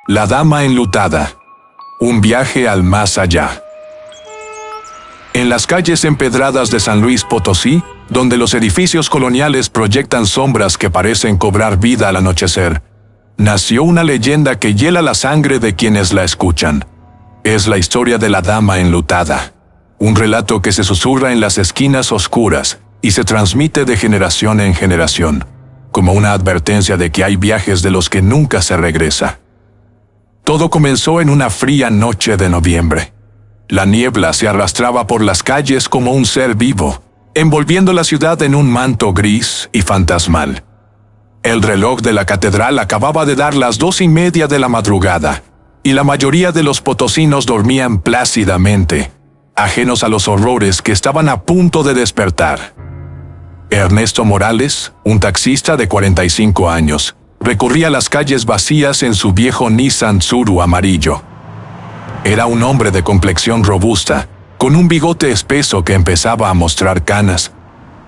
La dama enlutada. Un viaje al más allá. En las calles empedradas de San Luis Potosí, donde los edificios coloniales proyectan sombras que parecen cobrar vida al anochecer, nació una leyenda que hiela la sangre de quienes la escuchan. Es la historia de la dama enlutada. Un relato que se susurra en las esquinas oscuras y se transmite de generación en generación, como una advertencia de que hay viajes de los que nunca se regresa. Todo comenzó en una fría noche de noviembre. La niebla se arrastraba por las calles como un ser vivo, envolviendo la ciudad en un manto gris y fantasmal. El reloj de la catedral acababa de dar las 2:30 de la madrugada, y la mayoría de los potosinos dormían plácidamente, ajenos a los horrores que estaban a punto de despertar. Ernesto Morales, un taxista de 45 años, recorría las calles vacías en su viejo Nissan Tsuru amarillo. Era un hombre de complexión robusta, con un bigote espeso que empezaba a mostrar canas,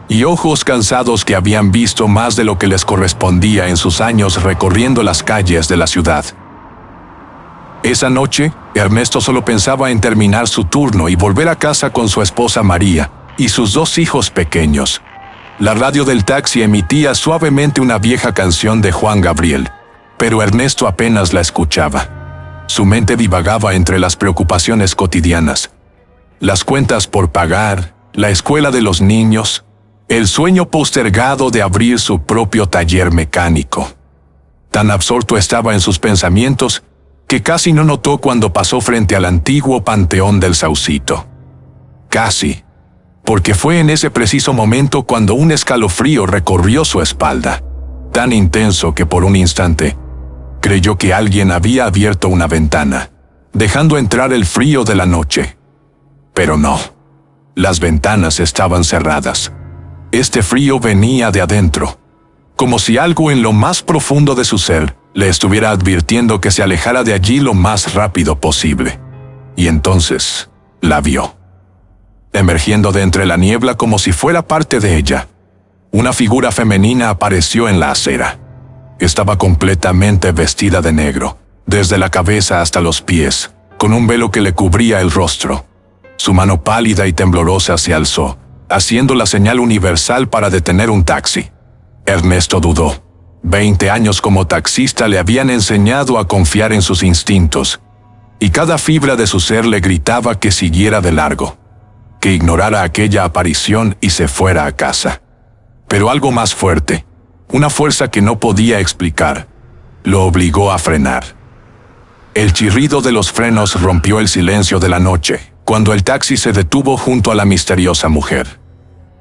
y ojos cansados que habían visto más de lo que les correspondía en sus años recorriendo las calles de la ciudad. Esa noche, Ernesto solo pensaba en terminar su turno y volver a casa con su esposa María y sus 2 hijos pequeños. La radio del taxi emitía suavemente una vieja canción de Juan Gabriel, pero Ernesto apenas la escuchaba. Su mente divagaba entre las preocupaciones cotidianas, las cuentas por pagar, la escuela de los niños, el sueño postergado de abrir su propio taller mecánico. Tan absorto estaba en sus pensamientos que casi no notó cuando pasó frente al antiguo Panteón del Saucito. Casi, porque fue en ese preciso momento cuando un escalofrío recorrió su espalda, tan intenso que por un instante creyó que alguien había abierto una ventana, dejando entrar el frío de la noche. Pero no, las ventanas estaban cerradas. Este frío venía de adentro, como si algo en lo más profundo de su ser le estuviera advirtiendo que se alejara de allí lo más rápido posible. Y entonces la vio. Emergiendo de entre la niebla como si fuera parte de ella, una figura femenina apareció en la acera. Estaba completamente vestida de negro, desde la cabeza hasta los pies, con un velo que le cubría el rostro. Su mano pálida y temblorosa se alzó, haciendo la señal universal para detener un taxi. Ernesto dudó. 20 años como taxista le habían enseñado a confiar en sus instintos, y cada fibra de su ser le gritaba que siguiera de largo, que ignorara aquella aparición y se fuera a casa. Pero algo más fuerte, una fuerza que no podía explicar, lo obligó a frenar. El chirrido de los frenos rompió el silencio de la noche, cuando el taxi se detuvo junto a la misteriosa mujer.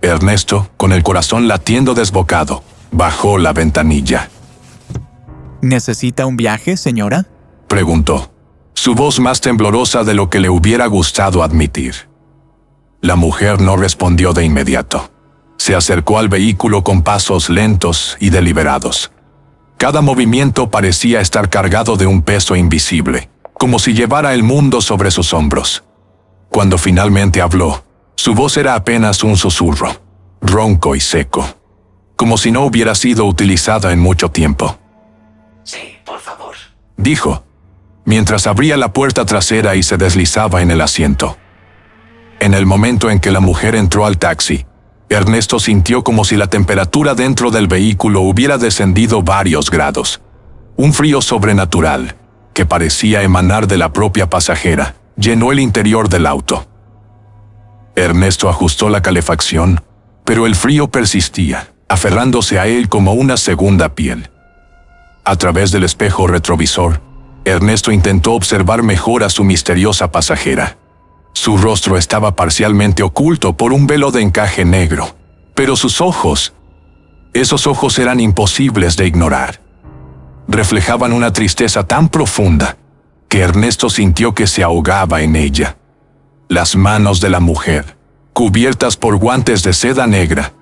Ernesto, con el corazón latiendo desbocado, bajó la ventanilla. ¿Necesita un viaje, señora?, preguntó, su voz más temblorosa de lo que le hubiera gustado admitir. La mujer no respondió de inmediato. Se acercó al vehículo con pasos lentos y deliberados. Cada movimiento parecía estar cargado de un peso invisible, como si llevara el mundo sobre sus hombros. Cuando finalmente habló, su voz era apenas un susurro, ronco y seco, como si no hubiera sido utilizada en mucho tiempo. Sí, por favor, dijo, mientras abría la puerta trasera y se deslizaba en el asiento. En el momento en que la mujer entró al taxi, Ernesto sintió como si la temperatura dentro del vehículo hubiera descendido varios grados. Un frío sobrenatural, que parecía emanar de la propia pasajera, llenó el interior del auto. Ernesto ajustó la calefacción, pero el frío persistía, aferrándose a él como una segunda piel. A través del espejo retrovisor, Ernesto intentó observar mejor a su misteriosa pasajera. Su rostro estaba parcialmente oculto por un velo de encaje negro, pero sus ojos, esos ojos eran imposibles de ignorar. Reflejaban una tristeza tan profunda que Ernesto sintió que se ahogaba en ella. Las manos de la mujer, cubiertas por guantes de seda negra,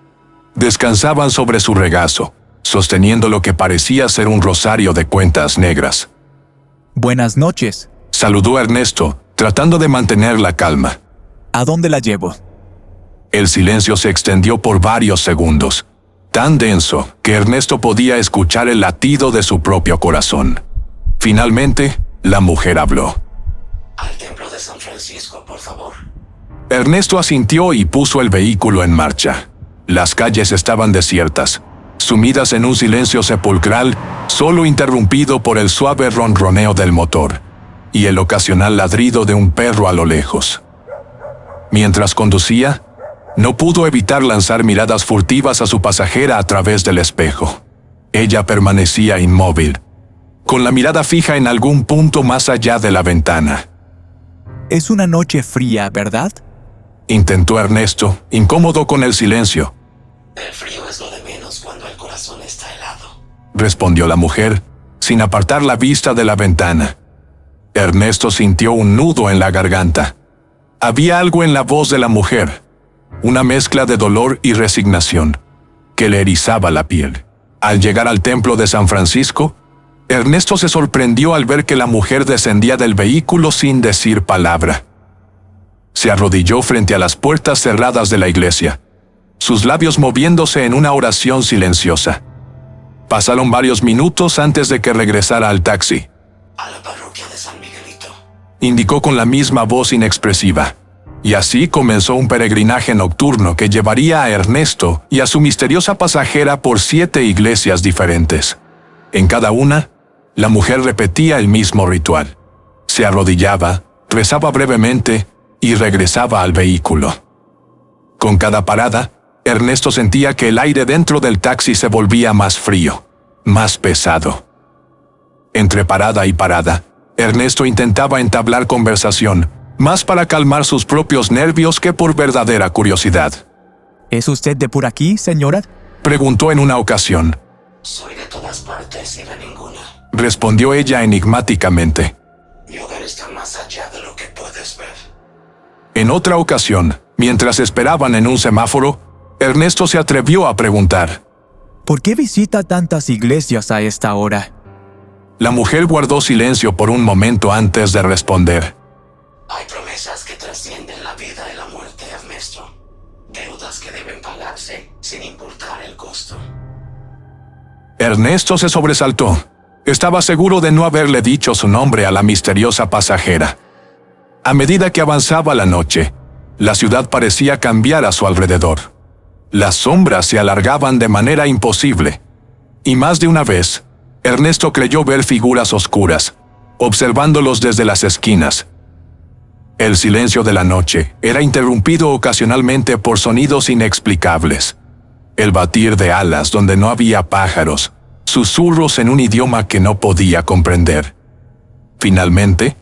descansaban sobre su regazo, sosteniendo lo que parecía ser un rosario de cuentas negras. Buenas noches. Saludó Ernesto, tratando de mantener la calma. ¿A dónde la llevo? El silencio se extendió por varios segundos, tan denso que Ernesto podía escuchar el latido de su propio corazón. Finalmente, La mujer habló. Al templo de San Francisco, por favor. Ernesto asintió y puso el vehículo en marcha. Las calles estaban desiertas, sumidas en un silencio sepulcral, solo interrumpido por el suave ronroneo del motor y el ocasional ladrido de un perro a lo lejos. Mientras conducía, no pudo evitar lanzar miradas furtivas a su pasajera a través del espejo. Ella permanecía inmóvil, con la mirada fija en algún punto más allá de la ventana. Es una noche fría, ¿verdad? Intentó Ernesto, incómodo con el silencio. El frío es lo de menos cuando el corazón está helado. Respondió la mujer, sin apartar la vista de la ventana. Ernesto sintió un nudo en la garganta. Había algo en la voz de la mujer, una mezcla de dolor y resignación, que le erizaba la piel. Al llegar al templo de San Francisco, Ernesto se sorprendió al ver que la mujer descendía del vehículo sin decir palabra. Se arrodilló frente a las puertas cerradas de la iglesia, sus labios moviéndose en una oración silenciosa. Pasaron varios minutos antes de que regresara al taxi. A la parroquia de San Miguelito. Indicó con la misma voz inexpresiva. Y así comenzó un peregrinaje nocturno que llevaría a Ernesto y a su misteriosa pasajera por 7 iglesias diferentes. En cada una, la mujer repetía el mismo ritual. Se arrodillaba, rezaba brevemente y regresaba al vehículo. Con cada parada, Ernesto sentía que el aire dentro del taxi se volvía más frío, más pesado. Entre parada y parada, Ernesto intentaba entablar conversación, más para calmar sus propios nervios que por verdadera curiosidad. ¿Es usted de por aquí, señora? Preguntó en una ocasión. Soy de todas partes y de ninguna. Respondió ella enigmáticamente. Mi hogar está más allá de lo que puedes ver. En otra ocasión, mientras esperaban en un semáforo, Ernesto se atrevió a preguntar. ¿Por qué visita tantas iglesias a esta hora? La mujer guardó silencio por un momento antes de responder. Hay promesas que trascienden la vida y la muerte, Ernesto. Deudas que deben pagarse sin importar el costo. Ernesto se sobresaltó. Estaba seguro de no haberle dicho su nombre a la misteriosa pasajera. A medida que avanzaba la noche, la ciudad parecía cambiar a su alrededor. Las sombras se alargaban de manera imposible. Y más de una vez, Ernesto creyó ver figuras oscuras, observándolos desde las esquinas. El silencio de la noche era interrumpido ocasionalmente por sonidos inexplicables. El batir de alas donde no había pájaros, susurros en un idioma que no podía comprender. Finalmente,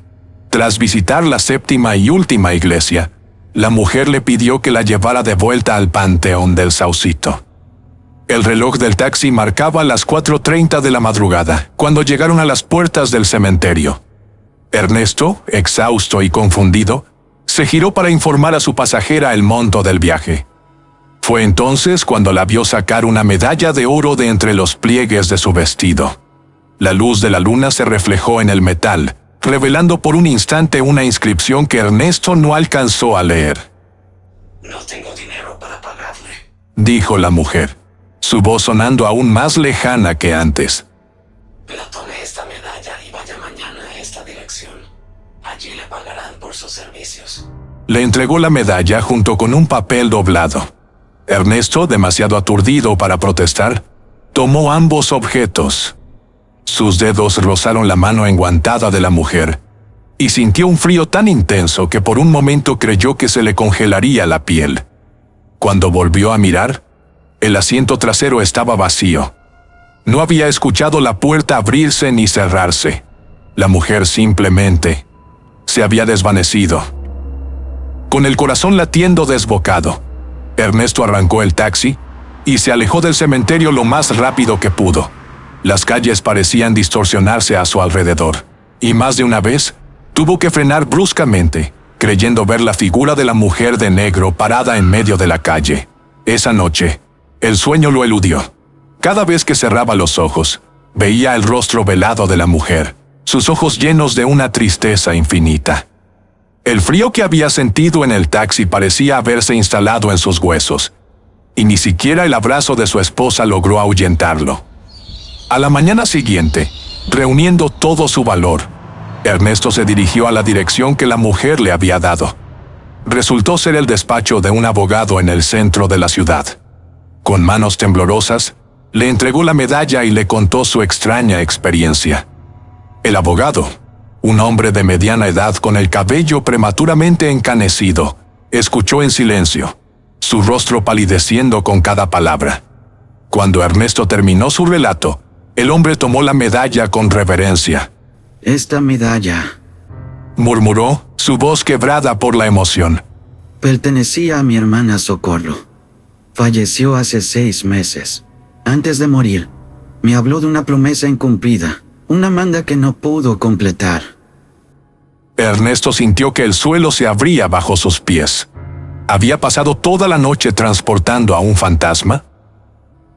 tras visitar la 7ª y última iglesia, la mujer le pidió que la llevara de vuelta al Panteón del Saucito. El reloj del taxi marcaba las 4:30 de la madrugada, cuando llegaron a las puertas del cementerio. Ernesto, exhausto y confundido, se giró para informar a su pasajera el monto del viaje. Fue entonces cuando la vio sacar una medalla de oro de entre los pliegues de su vestido. La luz de la luna se reflejó en el metal, revelando por un instante una inscripción que Ernesto no alcanzó a leer. No tengo dinero para pagarle, Dijo la mujer, su voz sonando aún más lejana que antes. pero tome esta medalla y vaya mañana a esta dirección. Allí le pagarán por sus servicios. Le entregó la medalla junto con un papel doblado. Ernesto, demasiado aturdido para protestar, tomó ambos objetos. Sus dedos rozaron la mano enguantada de la mujer, y sintió un frío tan intenso que por un momento creyó que se le congelaría la piel. Cuando volvió a mirar, el asiento trasero estaba vacío. No había escuchado la puerta abrirse ni cerrarse. La mujer simplemente se había desvanecido. Con el corazón latiendo desbocado, Ernesto arrancó el taxi y se alejó del cementerio lo más rápido que pudo. Las calles parecían distorsionarse a su alrededor, y más de una vez tuvo que frenar bruscamente, creyendo ver la figura de la mujer de negro parada en medio de la calle. Esa noche, el sueño lo eludió. Cada vez que cerraba los ojos, veía el rostro velado de la mujer, sus ojos llenos de una tristeza infinita. El frío que había sentido en el taxi parecía haberse instalado en sus huesos, y ni siquiera el abrazo de su esposa logró ahuyentarlo. A la mañana siguiente, reuniendo todo su valor, Ernesto se dirigió a la dirección que la mujer le había dado. Resultó ser el despacho de un abogado en el centro de la ciudad. Con manos temblorosas, le entregó la medalla y le contó su extraña experiencia. El abogado, un hombre de mediana edad con el cabello prematuramente encanecido, escuchó en silencio, su rostro palideciendo con cada palabra. Cuando Ernesto terminó su relato, el hombre tomó la medalla con reverencia. Esta medalla Murmuró, su voz quebrada por la emoción. pertenecía a mi hermana Socorro. Falleció hace 6 meses. Antes de morir, me habló de una promesa incumplida, una manda que no pudo completar. Ernesto sintió que el suelo se abría bajo sus pies. ¿Había pasado toda la noche transportando a un fantasma?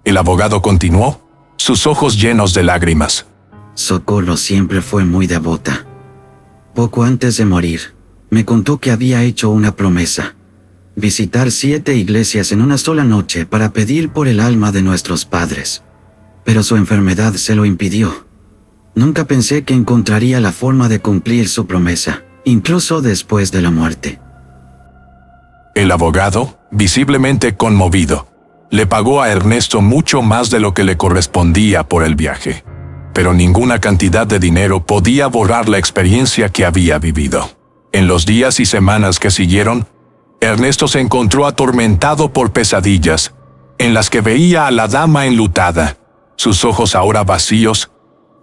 El abogado continuó, sus ojos llenos de lágrimas. Socorro siempre fue muy devota. Poco antes de morir, me contó que había hecho una promesa: visitar 7 iglesias en una sola noche para pedir por el alma de nuestros padres. Pero su enfermedad se lo impidió. Nunca pensé que encontraría la forma de cumplir su promesa, incluso después de la muerte. El abogado, visiblemente conmovido, le pagó a Ernesto mucho más de lo que le correspondía por el viaje. Pero ninguna cantidad de dinero podía borrar la experiencia que había vivido. En los días y semanas que siguieron, Ernesto se encontró atormentado por pesadillas, en las que veía a la dama enlutada, sus ojos ahora vacíos,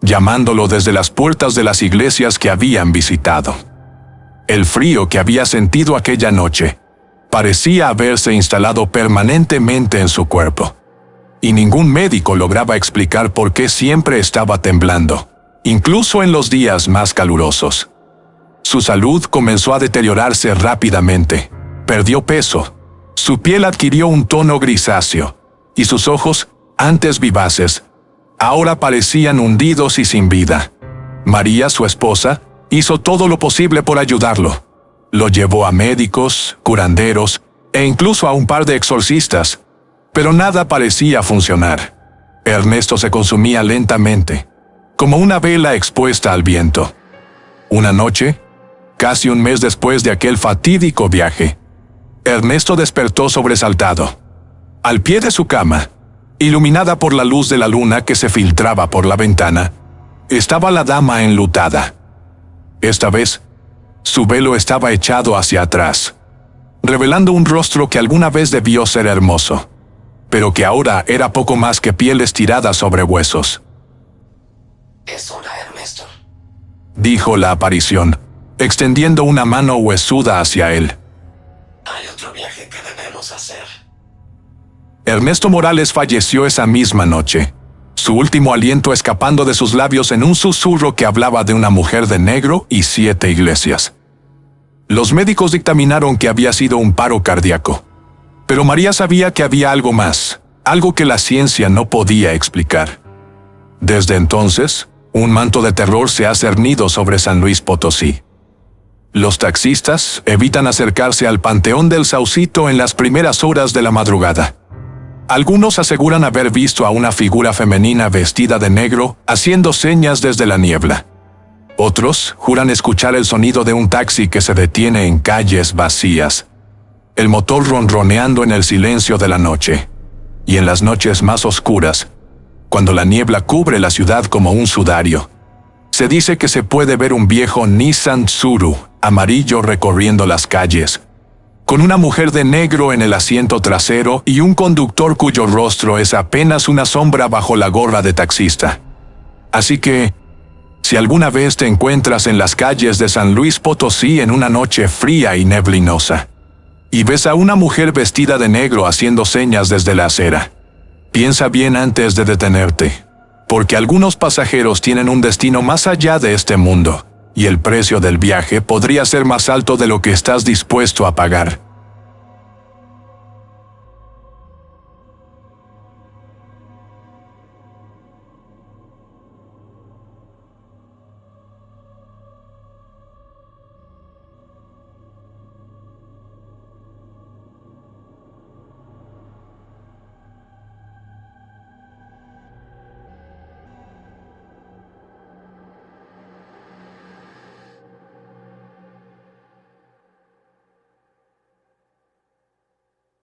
llamándolo desde las puertas de las iglesias que habían visitado. El frío que había sentido aquella noche parecía haberse instalado permanentemente en su cuerpo, y ningún médico lograba explicar por qué siempre estaba temblando, incluso en los días más calurosos. Su salud comenzó a deteriorarse rápidamente. Perdió peso, su piel adquirió un tono grisáceo, y sus ojos, antes vivaces, ahora parecían hundidos y sin vida. María, su esposa, hizo todo lo posible por ayudarlo. Lo llevó a médicos, curanderos, e incluso a un par de exorcistas, pero nada parecía funcionar. Ernesto se consumía lentamente, como una vela expuesta al viento. Una noche, casi un mes después de aquel fatídico viaje, Ernesto despertó sobresaltado. Al pie de su cama, iluminada por la luz de la luna que se filtraba por la ventana, estaba la dama enlutada. Esta vez, su velo estaba echado hacia atrás, revelando un rostro que alguna vez debió ser hermoso, pero que ahora era poco más que piel estirada sobre huesos. Es hora, Ernesto. Dijo la aparición, extendiendo una mano huesuda hacia él. Hay otro viaje que debemos hacer. Ernesto Morales falleció esa misma noche, su último aliento escapando de sus labios en un susurro que hablaba de una mujer de negro y 7 iglesias. Los médicos dictaminaron que había sido un paro cardíaco, pero María sabía que había algo más, algo que la ciencia no podía explicar. Desde entonces, un manto de terror se ha cernido sobre San Luis Potosí. Los taxistas evitan acercarse al Panteón del Saucito en las primeras horas de la madrugada. Algunos aseguran haber visto a una figura femenina vestida de negro haciendo señas desde la niebla. Otros juran escuchar el sonido de un taxi que se detiene en calles vacías, el motor ronroneando en el silencio de la noche. Y en las noches más oscuras, cuando la niebla cubre la ciudad como un sudario, se dice que se puede ver un viejo Nissan Tsuru amarillo recorriendo las calles, con una mujer de negro en el asiento trasero y un conductor cuyo rostro es apenas una sombra bajo la gorra de taxista. Así que, si alguna vez te encuentras en las calles de San Luis Potosí en una noche fría y neblinosa, y ves a una mujer vestida de negro haciendo señas desde la acera, piensa bien antes de detenerte, porque algunos pasajeros tienen un destino más allá de este mundo, y el precio del viaje podría ser más alto de lo que estás dispuesto a pagar.